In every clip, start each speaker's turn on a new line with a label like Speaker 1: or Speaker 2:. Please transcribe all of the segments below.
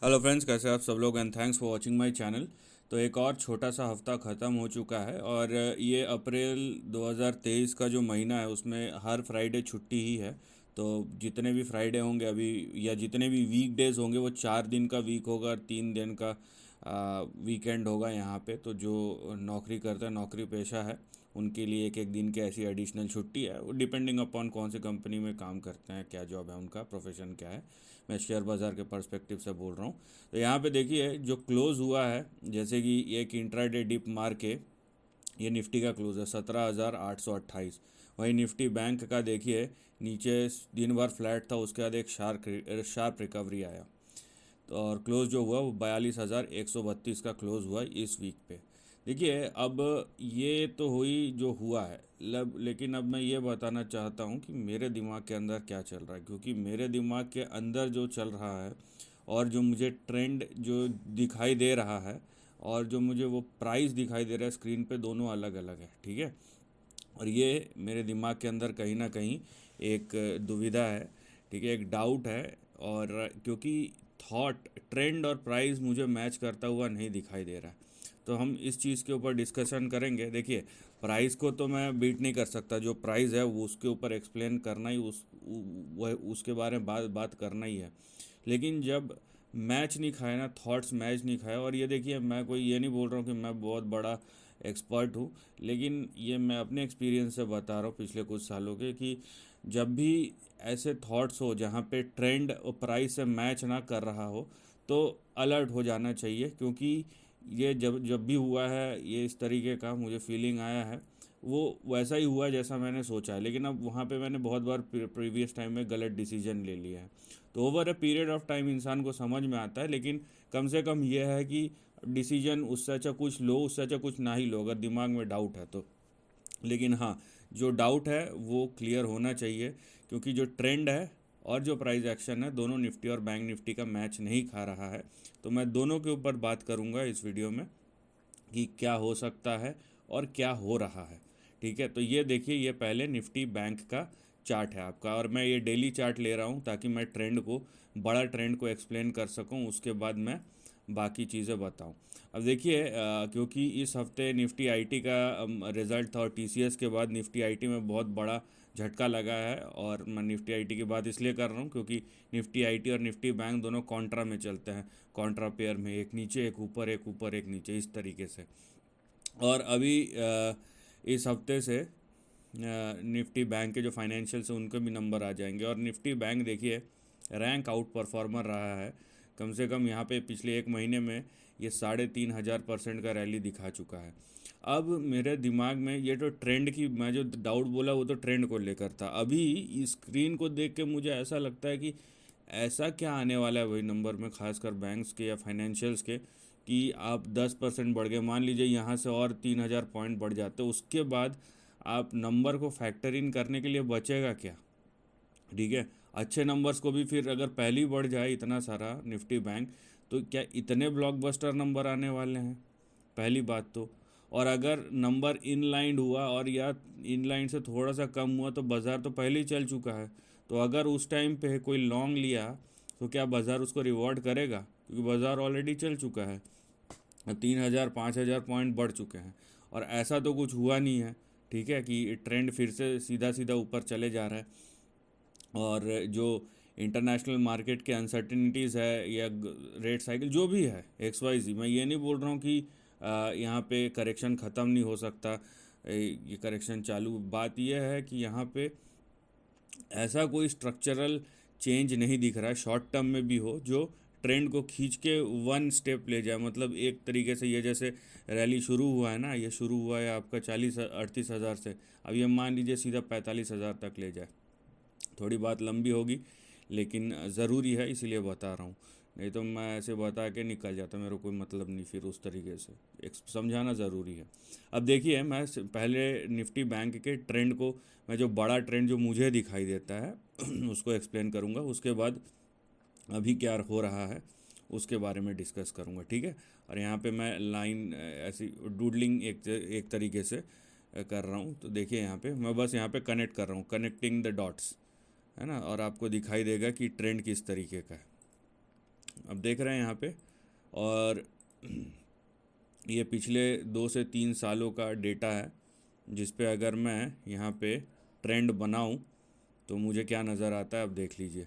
Speaker 1: Hello friends, कैसे आप सब लोग and thanks for watching my channel. तो एक और छोटा सा हफ्ता ख़त्म हो चुका है और ये अप्रैल 2023 का जो महीना है उसमें हर फ्राइडे छुट्टी ही है। तो जितने भी फ्राइडे होंगे अभी या जितने भी वीक डेज़ होंगे वो 4 दिन का वीक होगा और 3 दिन का वीकेंड होगा यहाँ पे। तो जो नौकरी करते हैं, नौकरी पेशा है, उनके लिए एक एक दिन की ऐसी एडिशनल छुट्टी है। वो डिपेंडिंग अपॉन कौन सी कंपनी में काम करते हैं, क्या जॉब है उनका, प्रोफेशन क्या है। मैं शेयर बाज़ार के पर्सपेक्टिव से बोल रहा हूँ। तो यहाँ पे देखिए जो क्लोज़ हुआ है, जैसे कि एक इंट्राडे डिप मार के ये निफ्टी का क्लोज़ है 17,828। वहीं निफ्टी बैंक का देखिए नीचे दिन भर फ्लैट था, उसके बाद एक शार्प रिकवरी आया। तो और क्लोज़ जो हुआ वो 42,132 का क्लोज़ हुआ इस वीक पे। देखिए अब ये तो हुई जो हुआ है लेकिन अब मैं ये बताना चाहता हूँ कि मेरे दिमाग के अंदर क्या चल रहा है, क्योंकि मेरे दिमाग के अंदर जो चल रहा है और जो मुझे ट्रेंड जो दिखाई दे रहा है और जो मुझे वो प्राइस दिखाई दे रहा है स्क्रीन पे, दोनों अलग अलग है। ठीक है, और ये मेरे दिमाग के अंदर कहीं ना कहीं एक दुविधा है। ठीक है, एक डाउट है। और क्योंकि थॉट, ट्रेंड और प्राइस मुझे मैच करता हुआ नहीं दिखाई दे रहा है, तो हम इस चीज़ के ऊपर डिस्कशन करेंगे। देखिए प्राइस को तो मैं बीट नहीं कर सकता, जो प्राइस है वो उसके ऊपर एक्सप्लेन करना ही वह उसके बारे में बात करना ही है। लेकिन जब मैच नहीं खाए ना, थॉट्स मैच नहीं खाए, और ये देखिए मैं कोई ये नहीं बोल रहा हूँ कि मैं बहुत बड़ा एक्सपर्ट हूँ, लेकिन ये मैं अपने एक्सपीरियंस से बता रहा हूँ पिछले कुछ सालों के, कि जब भी ऐसे थॉट्स हो जहाँ पे ट्रेंड और प्राइस से मैच ना कर रहा हो तो अलर्ट हो जाना चाहिए। क्योंकि ये जब जब भी हुआ है ये इस तरीके का मुझे फीलिंग आया है, वो वैसा ही हुआ जैसा मैंने सोचा है। लेकिन अब वहाँ पे मैंने बहुत बार प्रीवियस टाइम में गलत डिसीजन ले लिया है। तो over a period of time इंसान को समझ में आता है, लेकिन कम से कम यह है कि डिसीजन उससे अच्छा कुछ लो, उससे अच्छा कुछ ना ही लो अगर दिमाग में डाउट है तो। लेकिन हाँ, जो डाउट है वो क्लियर होना चाहिए, क्योंकि जो ट्रेंड है और जो प्राइस एक्शन है दोनों निफ्टी और बैंक निफ्टी का मैच नहीं खा रहा है। तो मैं दोनों के ऊपर बात करूंगा इस वीडियो में कि क्या हो सकता है और क्या हो रहा है। ठीक है, तो ये देखिए, ये पहले निफ्टी बैंक का चार्ट है आपका, और मैं ये डेली चार्ट ले रहा हूँ ताकि मैं ट्रेंड को, बड़ा ट्रेंड को एक्सप्लेन कर सकूँ, उसके बाद मैं बाकी चीज़ें बताऊँ। अब देखिए क्योंकि इस हफ्ते निफ्टी आईटी का रिज़ल्ट था और टीसीएस के बाद निफ्टी आईटी में बहुत बड़ा झटका लगा है। और मैं निफ्टी आईटी की बात इसलिए कर रहा हूँ क्योंकि निफ्टी आईटी और निफ्टी बैंक दोनों कॉन्ट्रा में चलते हैं, कॉन्ट्रा पेयर में, एक नीचे एक ऊपर, एक ऊपर एक नीचे, इस तरीके से। और अभी इस हफ्ते से निफ्टी बैंक के जो फाइनेंशियल्स हैं उनके भी नंबर आ जाएंगे। और निफ्टी बैंक देखिए रैंक आउट परफॉर्मर रहा है, कम से कम यहाँ पे पिछले एक महीने में ये 3,500% का रैली दिखा चुका है। अब मेरे दिमाग में ये तो ट्रेंड की, मैं जो डाउट बोला वो तो ट्रेंड को लेकर था। अभी इस स्क्रीन को देख के मुझे ऐसा लगता है कि ऐसा क्या आने वाला है वही नंबर में, खासकर बैंक्स के या फाइनेंशियल्स के, कि आप 10% बढ़ गए, मान लीजिए यहाँ से और 3,000 पॉइंट बढ़ जाते, उसके बाद आप नंबर को फैक्टर इन करने के लिए बचेगा क्या। ठीक है, अच्छे नंबर्स को भी फिर अगर पहले ही बढ़ जाए इतना सारा निफ्टी बैंक, तो क्या इतने ब्लॉकबस्टर नंबर आने वाले हैं, पहली बात तो। और अगर नंबर इनलाइन हुआ और या इनलाइन से थोड़ा सा कम हुआ तो बाज़ार तो पहले ही चल चुका है। तो अगर उस टाइम पे कोई लॉन्ग लिया तो क्या बाज़ार उसको रिवॉर्ड करेगा, क्योंकि बाज़ार ऑलरेडी चल चुका है, 3,000 5,000 पॉइंट बढ़ चुके हैं। और ऐसा तो कुछ हुआ नहीं है, ठीक है, कि ट्रेंड फिर से सीधा सीधा ऊपर चले जा रहा है। और जो इंटरनेशनल मार्केट के अनसर्टिनिटीज़ है या रेट साइकिल जो भी है एक्स वाई जी, मैं ये नहीं बोल रहा हूँ कि यहाँ पे करेक्शन ख़त्म नहीं हो सकता, ये करेक्शन चालू। बात यह है कि यहाँ पे ऐसा कोई स्ट्रक्चरल चेंज नहीं दिख रहा है शॉर्ट टर्म में भी हो जो ट्रेंड को खींच के वन स्टेप ले जाए। मतलब एक तरीके से ये जैसे रैली शुरू हुआ है ना, ये शुरू हुआ है आपका 38,000 से, अब ये मान लीजिए सीधा 45,000 तक ले जाए। थोड़ी बात लंबी होगी लेकिन ज़रूरी है इसीलिए बता रहा हूँ, नहीं तो मैं ऐसे बता के निकल जाता, मेरा कोई मतलब नहीं फिर उस तरीके से, एक समझाना ज़रूरी है। अब देखिए मैं पहले निफ्टी बैंक के ट्रेंड को, मैं जो बड़ा ट्रेंड जो मुझे दिखाई देता है उसको एक्सप्लेन करूँगा, उसके बाद अभी क्या हो रहा है उसके बारे में डिस्कस करूँगा। ठीक है, और यहाँ पे मैं लाइन ऐसी डूडलिंग एक तरीके से कर रहा हूँ। तो देखिए यहाँ पे मैं बस यहाँ पे कनेक्ट कर रहा हूँ, कनेक्टिंग द डॉट्स, है ना, और आपको दिखाई देगा कि ट्रेंड किस तरीके का है। अब देख रहे हैं यहाँ पे, और ये पिछले 2 से 3 सालों का डेटा है, जिस पे अगर मैं यहाँ पे ट्रेंड बनाऊँ तो मुझे क्या नज़र आता है, अब देख लीजिए।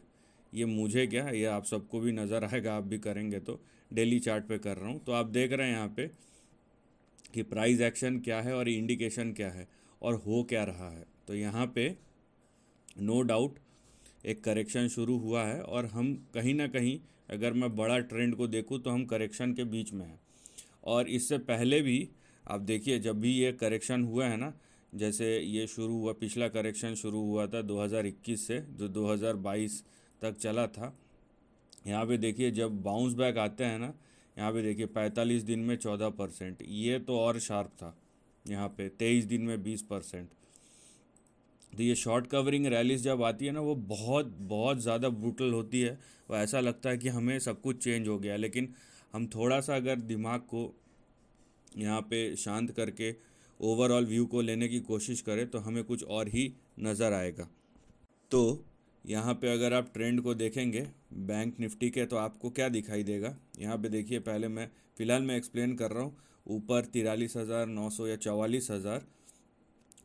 Speaker 1: ये मुझे क्या, ये आप सबको भी नज़र आएगा, आप भी करेंगे तो। डेली चार्ट पे कर रहा हूँ, तो आप देख रहे हैं यहाँ पे कि प्राइस एक्शन क्या है और इंडिकेशन क्या है और हो क्या रहा है। तो यहाँ पे नो डाउट एक करेक्शन शुरू हुआ है, और हम कहीं ना कहीं, अगर मैं बड़ा ट्रेंड को देखूँ तो हम करेक्शन के बीच में हैं। और इससे पहले भी आप देखिए, जब भी ये करेक्शन हुआ है ना, जैसे ये शुरू हुआ, पिछला करेक्शन शुरू हुआ था 2021 से, जो 2022 तक चला था। यहाँ पे देखिए जब बाउंस बैक आते हैं ना, यहाँ पे देखिए 45 दिन में 14%, ये तो और शार्प था। यहाँ पे 23 दिन में 20%। तो ये शॉर्ट कवरिंग रैलीज जब आती है ना, वो बहुत बहुत ज़्यादा ब्रूटल होती है। वो ऐसा लगता है कि हमें सब कुछ चेंज हो गया, लेकिन हम थोड़ा सा अगर दिमाग को यहाँ पे शांत करके ओवरऑल व्यू को लेने की कोशिश करें तो हमें कुछ और ही नज़र आएगा। तो यहाँ पे अगर आप ट्रेंड को देखेंगे बैंक निफ्टी के, तो आपको क्या दिखाई देगा। यहाँ पे देखिए, पहले फ़िलहाल मैं एक्सप्लेन कर रहा हूँ। ऊपर 43,900 या 44,000,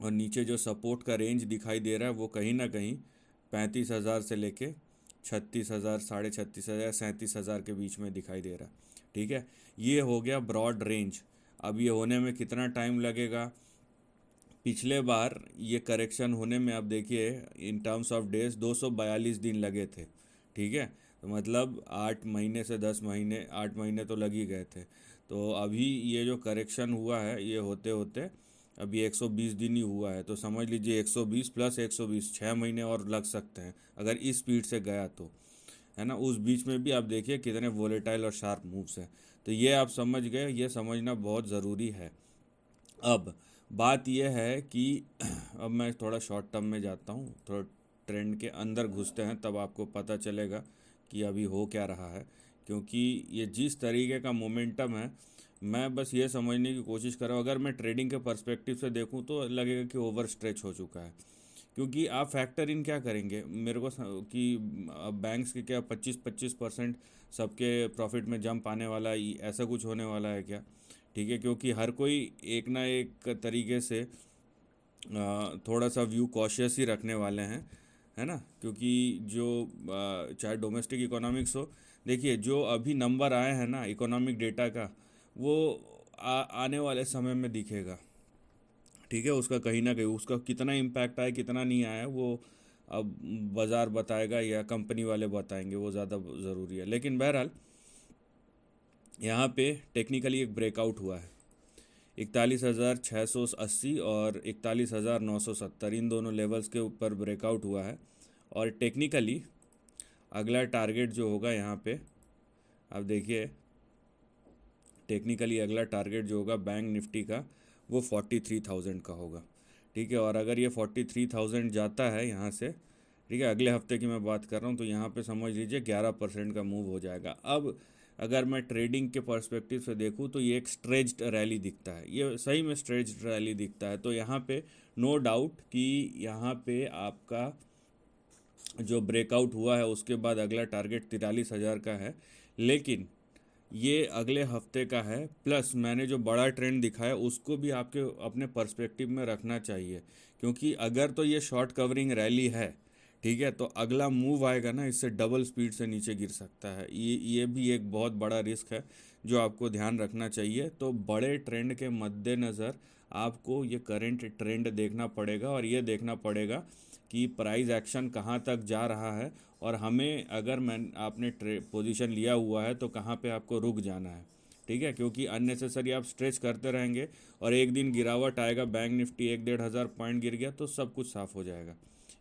Speaker 1: और नीचे जो सपोर्ट का रेंज दिखाई दे रहा है वो कहीं ना कहीं 35,000 से लेके 36,000, 36,500, 37,000 के बीच में दिखाई दे रहा है। ठीक है, ये हो गया ब्रॉड रेंज। अब ये होने में कितना टाइम लगेगा। पिछले बार ये करेक्शन होने में आप देखिए, इन टर्म्स ऑफ डेज 242 दिन लगे थे। ठीक है, तो मतलब 8 महीने से 10 महीने, 8 महीने तो लग ही गए थे। तो अभी ये जो करेक्शन हुआ है, ये होते होते अभी 120 दिन ही हुआ है। तो समझ लीजिए 120 प्लस 120, 6 महीने और लग सकते हैं अगर इस स्पीड से गया तो, है ना। उस बीच में भी आप देखिए कितने वोलेटाइल और शार्प मूव्स हैं। तो ये आप समझ गए, ये समझना बहुत ज़रूरी है। अब बात यह है कि अब मैं थोड़ा शॉर्ट टर्म में जाता हूँ, थोड़ा ट्रेंड के अंदर घुसते हैं, तब आपको पता चलेगा कि अभी हो क्या रहा है। क्योंकि ये जिस तरीके का मोमेंटम है, मैं बस ये समझने की कोशिश कर रहा हूँ। अगर मैं ट्रेडिंग के पर्सपेक्टिव से देखूँ तो लगेगा कि ओवर स्ट्रेच हो चुका है। क्योंकि आप फैक्टर इन क्या करेंगे मेरे को कि अब बैंक्स के क्या 25-25% सबके प्रॉफिट में जंप आने वाला है, ऐसा कुछ होने वाला है क्या। ठीक है, क्योंकि हर कोई एक ना एक तरीके से थोड़ा सा व्यू कॉशियस ही रखने वाले हैं, है ना। क्योंकि जो चाहे डोमेस्टिक इकोनॉमिक्स हो, देखिए जो अभी नंबर आए हैं ना इकोनॉमिक डेटा का, वो आने वाले समय में दिखेगा। ठीक है, उसका कहीं ना कहीं उसका कितना इम्पैक्ट आया कितना नहीं आया, वो अब बाज़ार बताएगा या कंपनी वाले बताएंगे, वो ज़्यादा ज़रूरी है। लेकिन बहरहाल यहाँ पे टेक्निकली एक ब्रेकआउट हुआ है। 41,680 और 41,970, इन दोनों लेवल्स के ऊपर ब्रेकआउट हुआ है। और टेक्निकली अगला टारगेट जो होगा यहाँ पे, आप देखिए टेक्निकली अगला टारगेट जो होगा बैंक निफ्टी का, वो 43,000 का होगा। ठीक है, और अगर ये 43,000 जाता है यहाँ से, ठीक है, अगले हफ्ते की मैं बात कर रहा हूँ, तो यहाँ पे समझ लीजिए 11% का मूव हो जाएगा। अब अगर मैं ट्रेडिंग के पर्सपेक्टिव से देखूँ तो ये एक स्ट्रेच्ड रैली दिखता है, ये सही में स्ट्रेच्ड रैली दिखता है। तो यहाँ पे नो डाउट कि यहाँ पे आपका जो ब्रेकआउट हुआ है उसके बाद अगला टारगेट 43,000 का है। लेकिन ये अगले हफ्ते का है, प्लस मैंने जो बड़ा ट्रेंड दिखाया उसको भी आपके अपने पर्सपेक्टिव में रखना चाहिए। क्योंकि अगर तो ये शॉर्ट कवरिंग रैली है, ठीक है, तो अगला मूव आएगा ना, इससे डबल स्पीड से नीचे गिर सकता है। ये भी एक बहुत बड़ा रिस्क है जो आपको ध्यान रखना चाहिए। तो बड़े ट्रेंड के मद्देनज़र आपको ये करंट ट्रेंड देखना पड़ेगा, और ये देखना पड़ेगा कि प्राइस एक्शन कहाँ तक जा रहा है, और हमें अगर आपने पोजीशन लिया हुआ है तो कहाँ पे आपको रुक जाना है। ठीक है, क्योंकि अननेसेसरी आप स्ट्रेच करते रहेंगे और एक दिन गिरावट आएगा, बैंक निफ्टी 1-1.5 हज़ार पॉइंट गिर गया तो सब कुछ साफ़ हो जाएगा।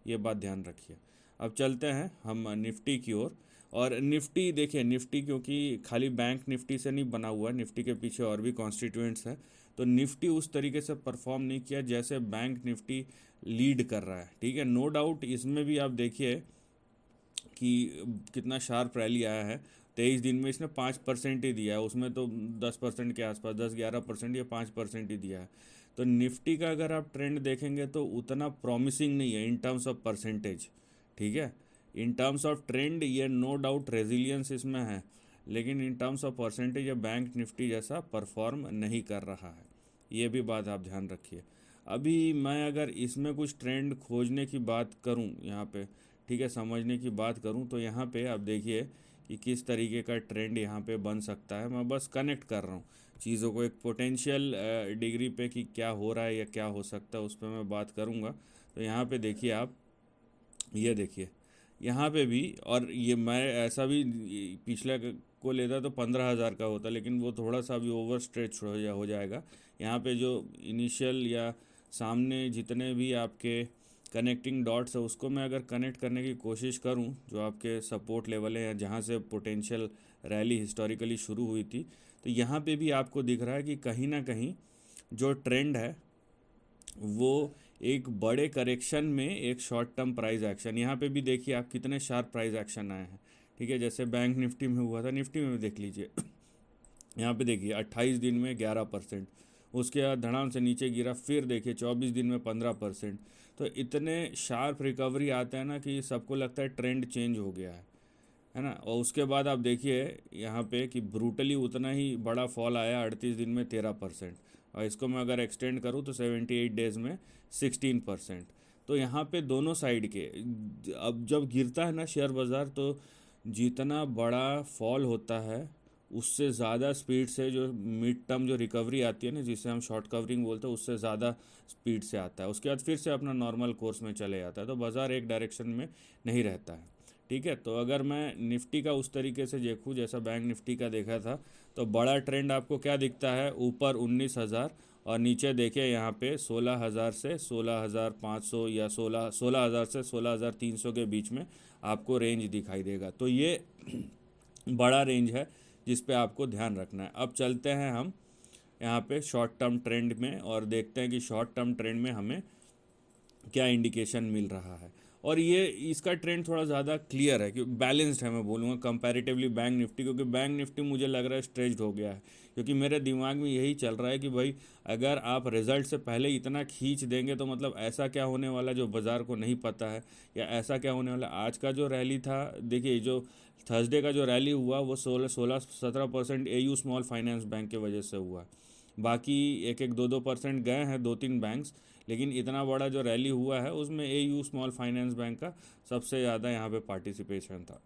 Speaker 1: ये बात ध्यान रखिए। अब चलते हैं हम निफ्टी की ओर। और निफ्टी देखिए, निफ्टी क्योंकि खाली बैंक निफ्टी से नहीं बना हुआ है, निफ्टी के पीछे और भी कॉन्स्टिट्यूएंट्स हैं। तो निफ्टी उस तरीके से परफॉर्म नहीं किया जैसे बैंक निफ्टी लीड कर रहा है। ठीक है, नो डाउट इसमें भी आप देखिए कि कितना शार्प रैली आया है। 23 दिन में इसने 5% ही दिया है, उसमें तो 10% के आसपास, 10-11% या 5% ही दिया है। तो निफ्टी का अगर आप ट्रेंड देखेंगे तो उतना प्रॉमिसिंग नहीं है इन टर्म्स ऑफ परसेंटेज। ठीक है, इन टर्म्स ऑफ ट्रेंड ये नो डाउट रेजिलियंस इसमें है, लेकिन इन टर्म्स ऑफ परसेंटेज ये बैंक निफ्टी जैसा परफॉर्म नहीं कर रहा है। ये भी बात आप ध्यान रखिए। अभी मैं अगर इसमें कुछ ट्रेंड खोजने की बात करूं यहाँ पे, ठीक है, समझने की बात करूं, तो यहाँ पे आप देखिए कि किस तरीके का ट्रेंड यहाँ पे बन सकता है। मैं बस कनेक्ट कर रहा हूँ चीज़ों को एक पोटेंशियल डिग्री पे कि क्या हो रहा है या क्या हो सकता है, उस पर मैं बात करूँगा। तो यहाँ पे देखिए आप, ये देखिए यहाँ पे भी, और ये मैं ऐसा भी पिछले को लेता तो 15,000 का होता, लेकिन वो थोड़ा सा भी ओवर स्ट्रेच हो जाएगा। यहाँ पे जो इनिशियल या सामने जितने भी आपके कनेक्टिंग डॉट्स है उसको मैं अगर कनेक्ट करने की कोशिश करूँ, जो आपके सपोर्ट लेवल है या जहाँ से पोटेंशियल रैली हिस्टोरिकली शुरू हुई थी, तो यहाँ पे भी आपको दिख रहा है कि कहीं ना कहीं जो ट्रेंड है वो एक बड़े करेक्शन में एक शॉर्ट टर्म प्राइस एक्शन, यहाँ पे भी देखिए आप कितने शार्प प्राइस एक्शन आए हैं। ठीक है, जैसे बैंक निफ्टी में हुआ था, निफ्टी में भी देख लीजिए यहाँ पे देखिए 28 दिन में 11%, उसके बाद धड़ाम से नीचे गिरा, फिर देखिए 24 दिन में 15%। तो इतने शार्प रिकवरी आते हैं ना कि सबको लगता है ट्रेंड चेंज हो गया है ना। और उसके बाद आप देखिए यहाँ पे कि ब्रूटली उतना ही बड़ा फॉल आया 38 दिन में 13%, और इसको मैं अगर एक्सटेंड करूँ तो 78 डेज़ में 16%। तो यहाँ पे दोनों साइड के, अब जब गिरता है ना शेयर बाज़ार, तो जितना बड़ा फॉल होता है उससे ज़्यादा स्पीड से जो मिड टर्म जो रिकवरी आती है ना, जिसे हम शॉर्ट कवरिंग बोलते हैं, उससे ज़्यादा स्पीड से आता है। उसके बाद फिर से अपना नॉर्मल कोर्स में चले जाता है, तो बाज़ार एक डायरेक्शन में नहीं रहता है। ठीक है, तो अगर मैं निफ्टी का उस तरीके से देखूँ जैसा बैंक निफ्टी का देखा था, तो बड़ा ट्रेंड आपको क्या दिखता है, ऊपर 19,000 और नीचे देखिए यहाँ पे 16,000 से 16,500 या 16,000 से 16,300 के बीच में आपको रेंज दिखाई देगा। तो ये बड़ा रेंज है जिस पे आपको ध्यान रखना है। अब चलते हैं हम यहाँ पे शॉर्ट टर्म ट्रेंड में और देखते हैं कि शॉर्ट टर्म ट्रेंड में हमें क्या इंडिकेशन मिल रहा है। और ये इसका ट्रेंड थोड़ा ज़्यादा क्लियर है कि बैलेंस्ड है, मैं बोलूँगा कंपैरेटिवली बैंक निफ्टी, क्योंकि बैंक निफ्टी मुझे लग रहा है स्ट्रेच्ड हो गया है। क्योंकि मेरे दिमाग में यही चल रहा है कि भाई अगर आप रिजल्ट से पहले इतना खींच देंगे तो मतलब ऐसा क्या होने वाला जो बाज़ार को नहीं पता है, या ऐसा क्या होने वाला। आज का जो रैली था, देखिए जो थर्सडे का जो रैली हुआ वो 16-17% AU स्मॉल फाइनेंस बैंक की वजह से हुआ। बाकी 1-2% गए हैं 2-3 बैंक्स, लेकिन इतना बड़ा जो रैली हुआ है उसमें AU स्मॉल फाइनेंस बैंक का सबसे ज़्यादा यहाँ पे पार्टिसिपेशन था।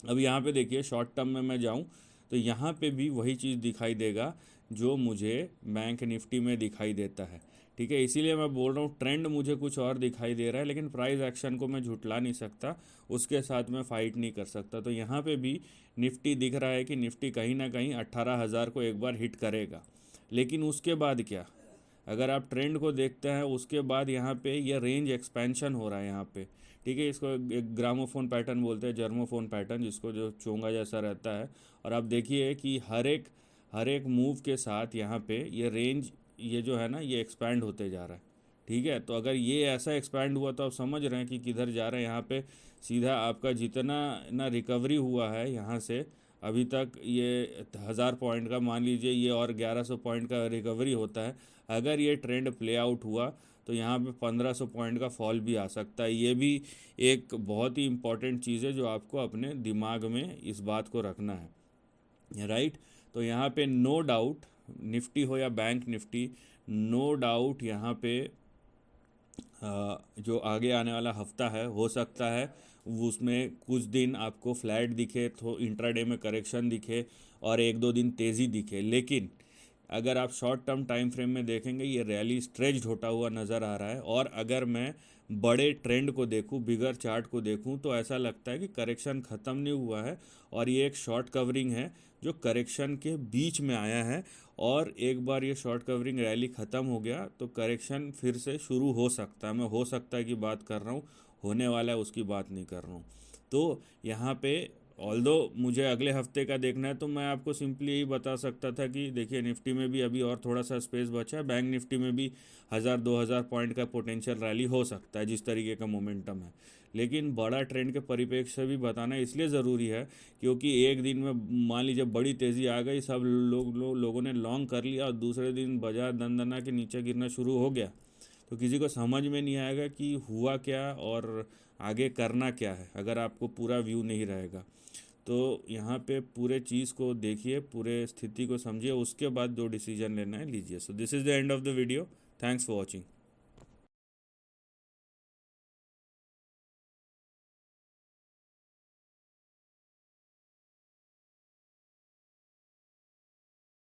Speaker 1: अब यहाँ पे देखिए शॉर्ट टर्म में मैं जाऊँ तो यहाँ पे भी वही चीज़ दिखाई देगा जो मुझे बैंक निफ्टी में दिखाई देता है। ठीक है, इसीलिए मैं बोल रहा हूँ ट्रेंड मुझे कुछ और दिखाई दे रहा है, लेकिन प्राइस एक्शन को मैं झुटला नहीं सकता, उसके साथ मैं फ़ाइट नहीं कर सकता। तो यहाँ पे भी निफ्टी दिख रहा है कि निफ्टी कहीं ना कहीं 18,000 को एक बार हिट करेगा। लेकिन उसके बाद क्या, अगर आप ट्रेंड को देखते हैं उसके बाद यहाँ पे ये रेंज एक्सपेंशन हो रहा है यहाँ पे। ठीक है, इसको एक ग्रामोफोन पैटर्न बोलते हैं, जर्मोफोन पैटर्न, जिसको जो चोंगा जैसा रहता है। और आप देखिए कि हर एक मूव के साथ यहाँ पे ये रेंज, ये जो है ना, ये एक्सपैंड होते जा रहा है। ठीक है, तो अगर ये ऐसा एक्सपैंड हुआ तो आप समझ रहे हैं कि किधर जा रहा है। यहाँ पे सीधा आपका जितना ना रिकवरी हुआ है यहाँ से अभी तक, ये 1,000 पॉइंट का मान लीजिए ये, और 1,100 पॉइंट का रिकवरी होता है। अगर ये ट्रेंड प्ले आउट हुआ तो यहाँ पे 1,500 पॉइंट का फॉल भी आ सकता है। ये भी एक बहुत ही इम्पॉर्टेंट चीज़ है जो आपको अपने दिमाग में इस बात को रखना है, राइट। तो यहाँ पे नो डाउट, निफ्टी हो या बैंक निफ्टी, नो डाउट यहाँ पे जो आगे आने वाला हफ्ता है हो सकता है उसमें कुछ दिन आपको फ्लैट दिखे, तो इंट्राडे में करेक्शन दिखे और 1-2 दिन तेज़ी दिखे। लेकिन अगर आप शॉर्ट टर्म टाइम फ्रेम में देखेंगे ये रैली स्ट्रेच्ड होता हुआ नज़र आ रहा है। और अगर मैं बड़े ट्रेंड को देखूं, बिगर चार्ट को देखूं, तो ऐसा लगता है कि करेक्शन ख़त्म नहीं हुआ है और ये एक शॉर्ट कवरिंग है जो करेक्शन के बीच में आया है। और एक बार ये शॉर्ट कवरिंग रैली ख़त्म हो गया तो करेक्शन फिर से शुरू हो सकता है। मैं हो सकता है की बात कर रहा हूँ, होने वाला है उसकी बात नहीं कर रहा हूँ। तो यहाँ पे ऑल्दो मुझे अगले हफ्ते का देखना है, तो मैं आपको सिंपली यही बता सकता था कि देखिए निफ्टी में भी अभी और थोड़ा सा स्पेस बचा है, बैंक निफ्टी में भी 1,000-2,000 पॉइंट का पोटेंशियल रैली हो सकता है जिस तरीके का मोमेंटम है। लेकिन बड़ा ट्रेंड के परिप्रेक्ष्य से भी बताना इसलिए ज़रूरी है क्योंकि एक दिन में मान लीजिए बड़ी तेज़ी आ गई, सब लोगों ने लॉन्ग कर लिया और दूसरे दिन बाजार दना के नीचे गिरना शुरू हो गया, तो किसी को समझ में नहीं आएगा कि हुआ क्या और आगे करना क्या है अगर आपको पूरा व्यू नहीं रहेगा। तो यहाँ पे पूरे चीज़ को देखिए, पूरे स्थिति को समझिए, उसके बाद जो डिसीजन लेना है लीजिए। So this is the end of the video. Thanks for watching.